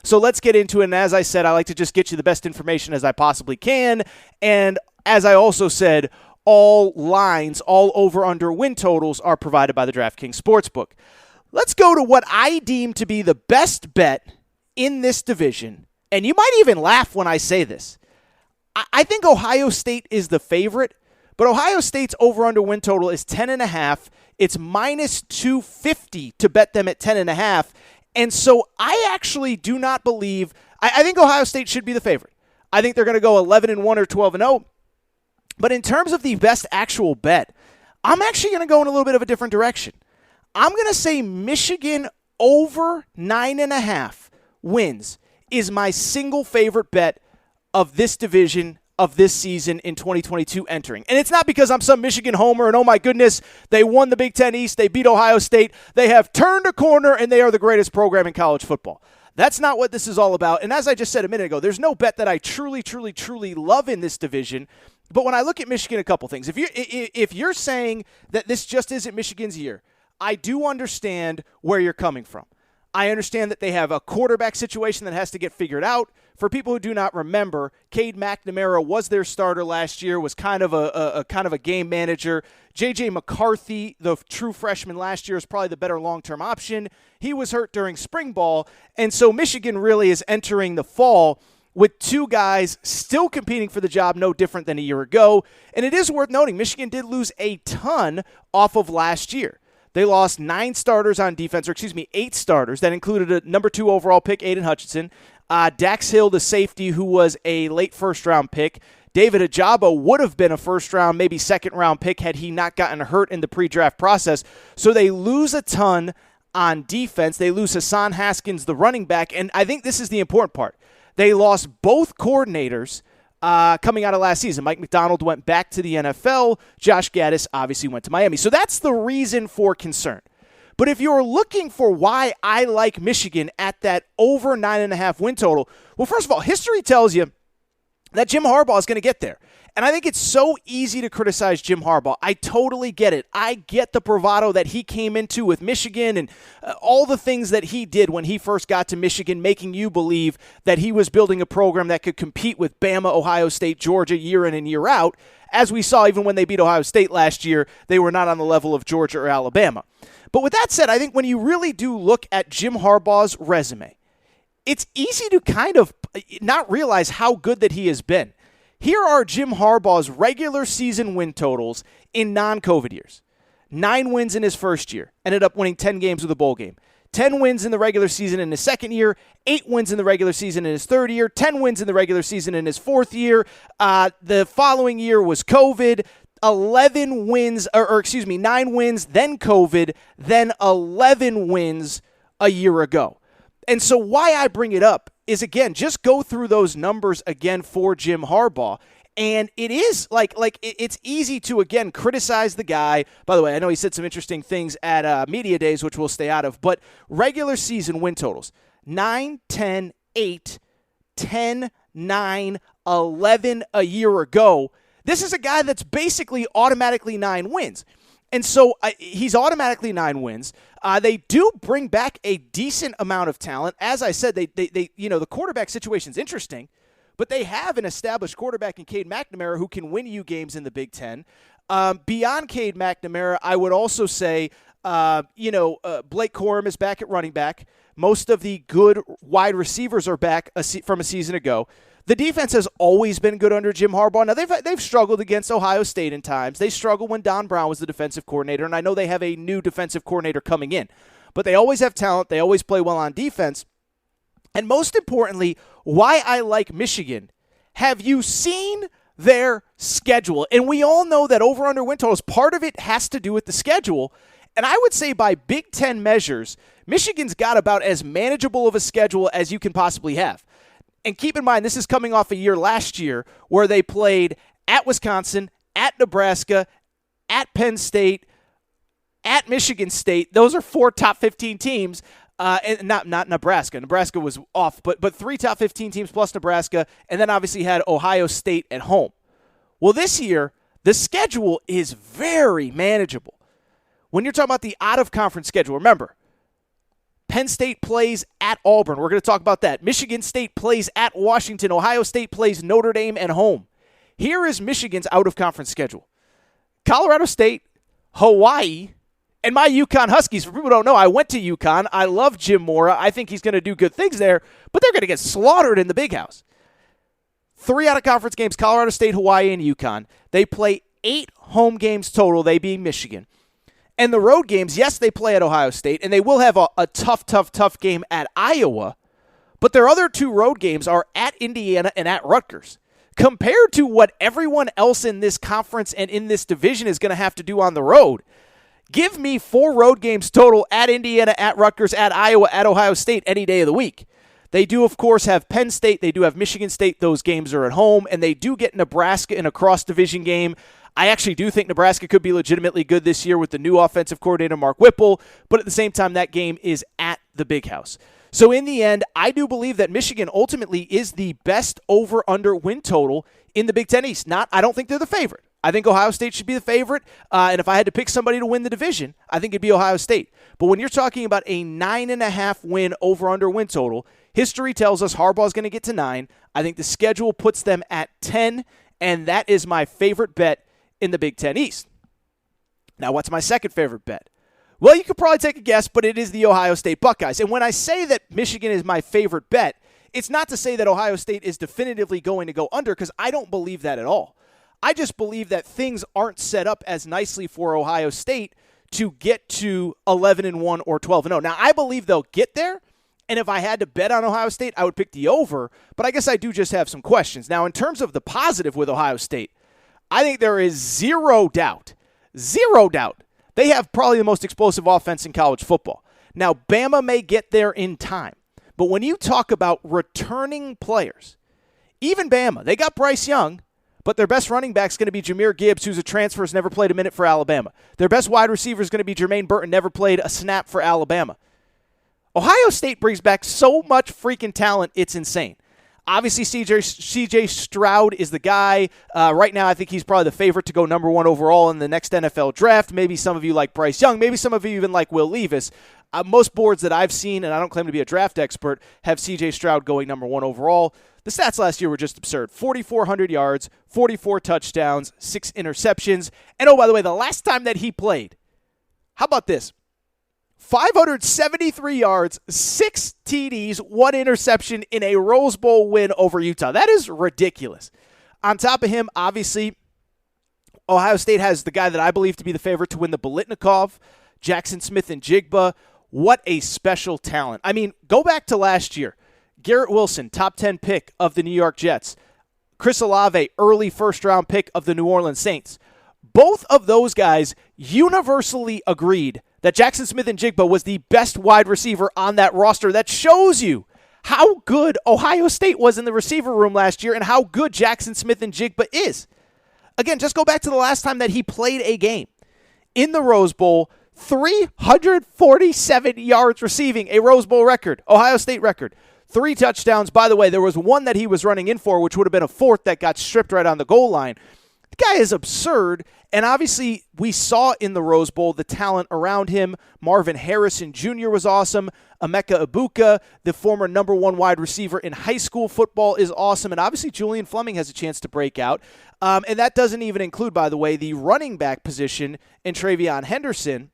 So let's get into it. And as I said, I like to just get you the best information as I possibly can. And as I also said, all lines, all over-under win totals are provided by the DraftKings Sportsbook. Let's go to what I deem to be the best bet in this division. And you might even laugh when I say this. I think Ohio State is the favorite, but Ohio State's over-under win total is 10.5. It's minus 250 to bet them at 10.5. And so I actually do not believe – I think Ohio State should be the favorite. I think they're going to go 11-1 or 12-0. But in terms of the best actual bet, I'm actually going to go in a little bit of a different direction. I'm going to say Michigan over 9.5 wins is my single favorite bet of this division, of this season in 2022 entering. And it's not because I'm some Michigan homer and, oh my goodness, they won the Big Ten East, they beat Ohio State, they have turned a corner, and they are the greatest program in college football. That's not what this is all about. And as I just said a minute ago, there's no bet that I truly, truly, truly love in this division. But when I look at Michigan, a couple things. If you're saying that this just isn't Michigan's year, I do understand where you're coming from. I understand that they have a quarterback situation that has to get figured out. For people who do not remember, Cade McNamara was their starter last year, was kind of a game manager. J.J. McCarthy, the true freshman last year, is probably the better long-term option. He was hurt during spring ball, and so Michigan really is entering the fall with two guys still competing for the job, no different than a year ago. And it is worth noting, Michigan did lose a ton off of last year. They lost 8 starters. That included a number 2 overall pick, Aiden Hutchinson. Dax Hill, the safety, who was a late first-round pick. David Ajabo would have been a first-round, maybe second-round pick had he not gotten hurt in the pre-draft process. So they lose a ton on defense. They lose Hassan Haskins, the running back. And I think this is the important part. They lost both coordinators coming out of last season. Mike McDonald went back to the NFL. Josh Gaddis obviously went to Miami. So that's the reason for concern. But if you're looking for why I like Michigan at that over 9.5 win total, well, first of all, history tells you that Jim Harbaugh is going to get there. And I think it's so easy to criticize Jim Harbaugh. I totally get it. I get the bravado that he came into with Michigan and all the things that he did when he first got to Michigan, making you believe that he was building a program that could compete with Bama, Ohio State, Georgia year in and year out. As we saw, even when they beat Ohio State last year, they were not on the level of Georgia or Alabama. But with that said, I think when you really do look at Jim Harbaugh's resume, it's easy to kind of not realize how good that he has been. Here are Jim Harbaugh's regular season win totals in non-COVID years. 9 wins in his first year, ended up winning 10 games with a bowl game. 10 wins in the regular season in his second year, 8 wins in the regular season in his third year, 10 wins in the regular season in his fourth year. The following year was COVID. 9 wins, then COVID, then 11 wins a year ago. And so why I bring it up is, again, just go through those numbers again for Jim Harbaugh. And it is it's easy to, again, criticize the guy. By the way, I know he said some interesting things at media days, which we'll stay out of. But regular season win totals, 9, 10, 8, 10, 9, 11 a year ago. This is a guy that's basically automatically 9 wins. And so he's automatically 9 wins. They do bring back a decent amount of talent. As I said, they the quarterback situation's interesting, but they have an established quarterback in Cade McNamara who can win you games in the Big Ten. Beyond Cade McNamara, I would also say, Blake Corum is back at running back. Most of the good wide receivers are back from a season ago. The defense has always been good under Jim Harbaugh. Now, they've struggled against Ohio State in times. They struggled when Don Brown was the defensive coordinator, and I know they have a new defensive coordinator coming in. But they always have talent. They always play well on defense. And most importantly, why I like Michigan, have you seen their schedule? And we all know that over-under win totals, part of it has to do with the schedule. And I would say by Big Ten measures, Michigan's got about as manageable of a schedule as you can possibly have. And keep in mind, this is coming off a year last year where they played at Wisconsin, at Nebraska, at Penn State, at Michigan State. Those are 4 top 15 teams. And not Nebraska. Nebraska was off, but 3 top 15 teams plus Nebraska, and then obviously had Ohio State at home. Well, this year, the schedule is very manageable. When you're talking about the out-of-conference schedule, remember, Penn State plays at Auburn. We're going to talk about that. Michigan State plays at Washington. Ohio State plays Notre Dame at home. Here is Michigan's out-of-conference schedule. Colorado State, Hawaii, and my UConn Huskies. For people who don't know, I went to UConn. I love Jim Mora. I think he's going to do good things there, but they're going to get slaughtered in the Big House. 3 out-of-conference games, Colorado State, Hawaii, and UConn. They play 8 home games total, they being Michigan. And the road games, yes, they play at Ohio State, and they will have a tough game at Iowa, but their other 2 road games are at Indiana and at Rutgers. Compared to what everyone else in this conference and in this division is going to have to do on the road, give me 4 road games total at Indiana, at Rutgers, at Iowa, at Ohio State any day of the week. They do, of course, have Penn State. They do have Michigan State. Those games are at home, and they do get Nebraska in a cross-division game. I actually do think Nebraska could be legitimately good this year with the new offensive coordinator, Mark Whipple, but at the same time, that game is at the Big House. So in the end, I do believe that Michigan ultimately is the best over-under win total in the Big Ten East. I don't think they're the favorite. I think Ohio State should be the favorite, and if I had to pick somebody to win the division, I think it'd be Ohio State. But when you're talking about a 9.5 win over-under win total, history tells us Harbaugh is going to get to 9. I think the schedule puts them at 10, and that is my favorite bet in the Big Ten East. Now, what's my second favorite bet? Well, you could probably take a guess, but it is the Ohio State Buckeyes. And when I say that Michigan is my favorite bet, it's not to say that Ohio State is definitively going to go under, because I don't believe that at all. I just believe that things aren't set up as nicely for Ohio State to get to 11-1 or 12-0. Now, I believe they'll get there, and if I had to bet on Ohio State, I would pick the over, but I guess I do just have some questions. Now, in terms of the positive with Ohio State, I think there is zero doubt they have probably the most explosive offense in college football. Now, Bama may get there in time, but when you talk about returning players, even Bama, they got Bryce Young, but their best running back is going to be Jahmyr Gibbs, who's a transfer, has never played a minute for Alabama. Their best wide receiver is going to be Jermaine Burton, never played a snap for Alabama. Ohio State brings back so much freaking talent, it's insane. Obviously, CJ Stroud is the guy. Right now, I think he's probably the favorite to go number 1 overall in the next NFL draft. Maybe some of you like Bryce Young. Maybe some of you even like Will Levis. Most boards that I've seen, and I don't claim to be a draft expert, have CJ Stroud going number 1 overall. The stats last year were just absurd. 4,400 yards, 44 touchdowns, 6 interceptions. And oh, by the way, the last time that he played, how about this? 573 yards, 6 TDs, 1 interception in a Rose Bowl win over Utah. That is ridiculous. On top of him, obviously, Ohio State has the guy that I believe to be the favorite to win the Biletnikoff, Jackson Smith and Jigba. What a special talent. I mean, go back to last year. Garrett Wilson, top 10 pick of the New York Jets. Chris Olave, early first-round pick of the New Orleans Saints. Both of those guys universally agreed that Jackson Smith and Jigba was the best wide receiver on that roster. That shows you how good Ohio State was in the receiver room last year and how good Jackson Smith and Jigba is. Again, just go back to the last time that he played a game. In the Rose Bowl, 347 yards receiving, a Rose Bowl record, Ohio State record. 3 touchdowns. By the way, there was one that he was running in for, which would have been a 4th that got stripped right on the goal line. The guy is absurd, and obviously we saw in the Rose Bowl the talent around him. Marvin Harrison Jr. was awesome. Emeka Ibuka, the former number 1 wide receiver in high school football, is awesome, and obviously Julian Fleming has a chance to break out. And that doesn't even include, by the way, the running back position in Travion Henderson,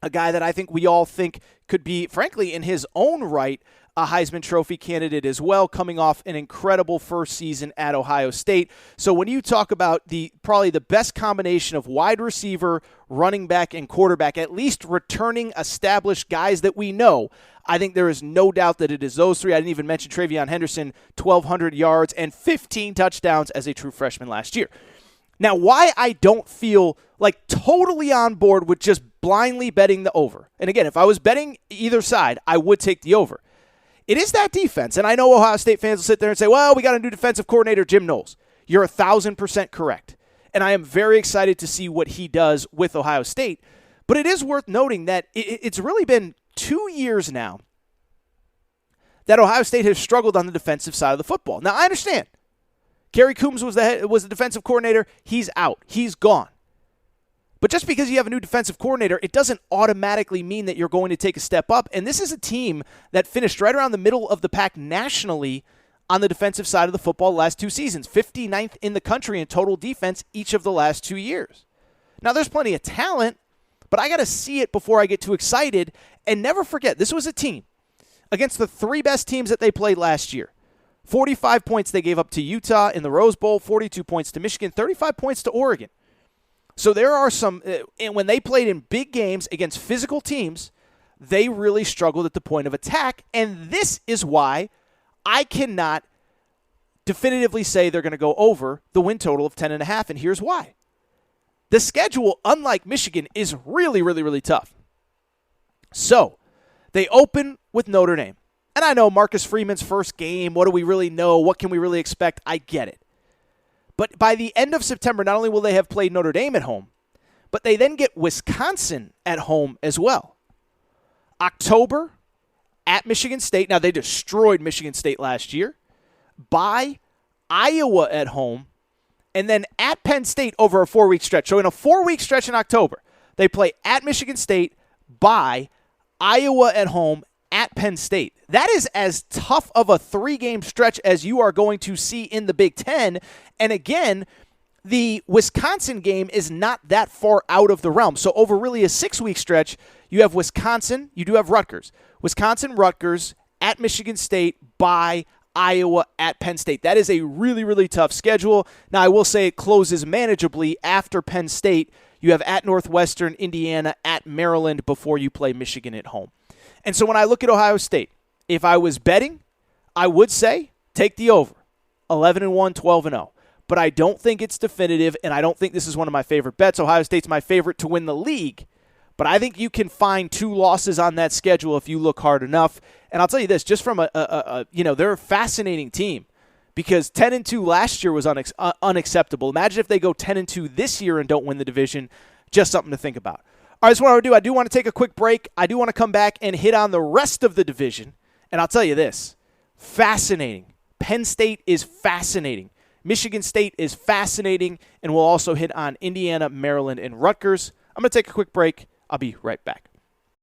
a guy that I think we all think could be, frankly, in his own right, a Heisman Trophy candidate as well, coming off an incredible first season at Ohio State. So when you talk about probably the best combination of wide receiver, running back, and quarterback, at least returning established guys that we know, I think there is no doubt that it is those 3. I didn't even mention Travion Henderson, 1,200 yards and 15 touchdowns as a true freshman last year. Now, why I don't feel like totally on board with just blindly betting the over. And again, if I was betting either side, I would take the over. It is that defense, and I know Ohio State fans will sit there and say, well, we got a new defensive coordinator, Jim Knowles. You're 1,000% correct, and I am very excited to see what he does with Ohio State. But it is worth noting that it's really been 2 years now that Ohio State has struggled on the defensive side of the football. Now, I understand. Kerry Coombs was the defensive coordinator. He's out. He's gone. But just because you have a new defensive coordinator, it doesn't automatically mean that you're going to take a step up. And this is a team that finished right around the middle of the pack nationally on the defensive side of the football the last 2 seasons. 59th in the country in total defense each of the last 2 years. Now, there's plenty of talent, but I got to see it before I get too excited. And never forget, this was a team against the 3 best teams that they played last year. 45 points they gave up to Utah in the Rose Bowl, 42 points to Michigan, 35 points to Oregon. So there are some, and when they played in big games against physical teams, they really struggled at the point of attack. And this is why I cannot definitively say they're going to go over the win total of 10.5. And here's why. The schedule, unlike Michigan, is really, really, really tough. So they open with Notre Dame. And I know Marcus Freeman's first game. What do we really know? What can we really expect? I get it. But by the end of September, not only will they have played Notre Dame at home, but they then get Wisconsin at home as well. October at Michigan State. Now, they destroyed Michigan State last year. By Iowa at home. And then at Penn State over a 4-week stretch. So in a 4-week stretch in October, they play at Michigan State, by Iowa at home, at Penn State. That is as tough of a 3-game stretch as you are going to see in the Big Ten. And again, the Wisconsin game is not that far out of the realm. So over really a 6-week stretch, you have Wisconsin, you do have Rutgers. Wisconsin, Rutgers, at Michigan State, by Iowa, at Penn State. That is a really, really tough schedule. Now, I will say it closes manageably after Penn State. You have at Northwestern, Indiana, at Maryland before you play Michigan at home. And so when I look at Ohio State, if I was betting, I would say take the over, 11-1, 12-0. But I don't think it's definitive, and I don't think this is one of my favorite bets. Ohio State's my favorite to win the league, but I think you can find 2 losses on that schedule if you look hard enough. And I'll tell you this, just from they're a fascinating team because 10-2 last year was unacceptable. Imagine if they go 10-2 this year and don't win the division. Just something to think about. All right, that's what I would do. I do want to take a quick break. I do want to come back and hit on the rest of the division. And I'll tell you this, fascinating. Penn State is fascinating. Michigan State is fascinating. And we'll also hit on Indiana, Maryland, and Rutgers. I'm going to take a quick break. I'll be right back.